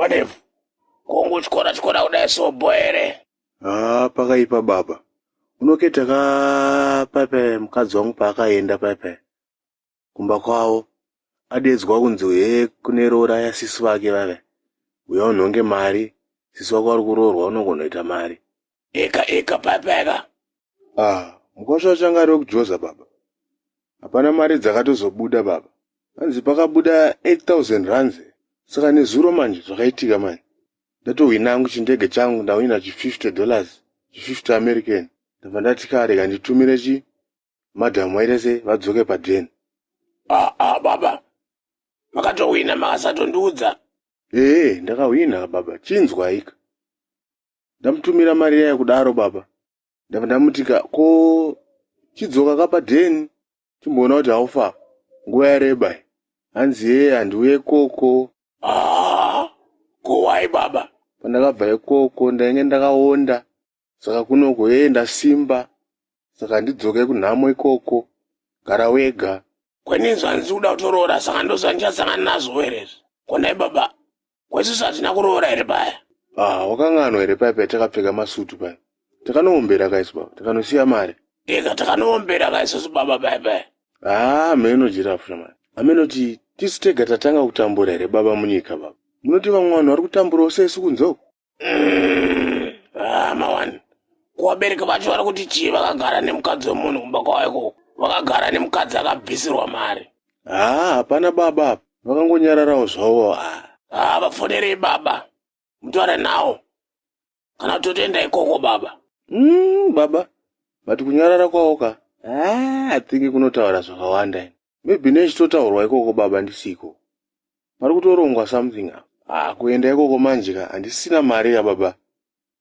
Madevu, kongo chikora kudai sobo ere? Pakaipa baba. Unoketa paipai mukadzi wangu paakaenda paipai kumba kwavo, adedzwa kunzi kune roora sisi vake vave uya unhonge mari, sisi wako ari kuroorwa unogonoita mari Eka paipai ka. Mukosha changa ari wekujoza baba. Hapana mari dzakatozobuda baba. Hanzi pakabuda 8,000 rands. Saka nezuro manje zvakaitika manje. Ndatohwina hangu chindege changu, ndahwina $50, $50 American. Ndabva ndati kareka nditumire madhamu waitese vadzoke padheni. Baba. Makatohwina makasatondiudza. Ndakahwina baba, chinzwa ika. Ndamutumira mari yayo kudaro baba. Ndabva ndamutika ko chidzoka kapadheni chimboona kuti haufa nguva yareba. Hanzi handiuye koko. Kowai baba. Pandakabva ikoko ndainge ndakaonda. Saka kunoko ndasimba. Saka ndidzoke kunhamo ikoko. Gara wega. Kweninzwa ndikuda kutoroora saka ndozvandichasangana nazo erezvi. Konai baba, kwesusu hatina kuroora here paya? Wakanganwa here paya takapfeka masutu paya. Takanoombera kaisu baba, takanosiya mari. Takanoombera kaisusu baba paya. Mheno jirafu mari. Amenoti tisu tega tatanga kutambura here baba munyika baba. Munoti vamwe vanhu vari kutamburawo sesu kunzoko? Mawani. Kuvabereki vacho vari kuti chii vakagara nemukadzi wemunhu kumba kwavo ikoko? Vakagara nemukadzi akabvisirwa mari. Hapana baba. Vakangonyararawo zvavo. Vafonerei baba. Mutaure nawo. Kana totoenda ikoko baba. Baba. Vati kunyarara kwavo ka. Hatingi kunotaura zvakawanda. Maybe nechitotaurwa ikoko baba ndisiko. Vari kutorongwa something. Kuenda ikoko manje ka handisina mari ya baba.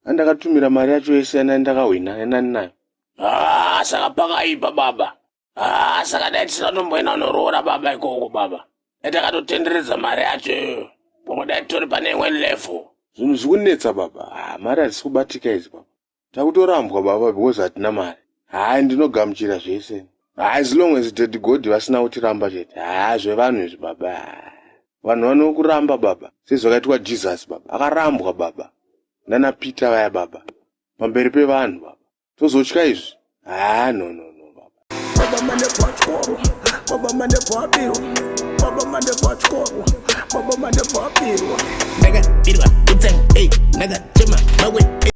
Handakatumira mari yacho yese yandakahwina yanani nayo. Saka pakaipa baba. Saka dai tisatomboenda unoroora baba ikoko baba. Etakatotenderedza mari yacho iyoyo. Pomwe dai tori pane imweni level. Zvinhu zvikunetsa baba. Mari hadzisi kubatika idzi baba. Takutorambwa baba because hatina mari. Ndinogamuchira zvese. As long as dead God vasina kutiramba chete. Zvevanhu izvi baba. Vanhu vanokuramba baba. Sezvakaitwa Jesus baba. Akarambwa baba. Nana Peter vaya baba. Pamberi pevanhu baba. Tozotya izvi? No baba. Baba mane pachikoro. Baba mane papiro. Baba mane pachikoro. Baba mane papiro. Naga birwa, utsang, naga chema, mawe.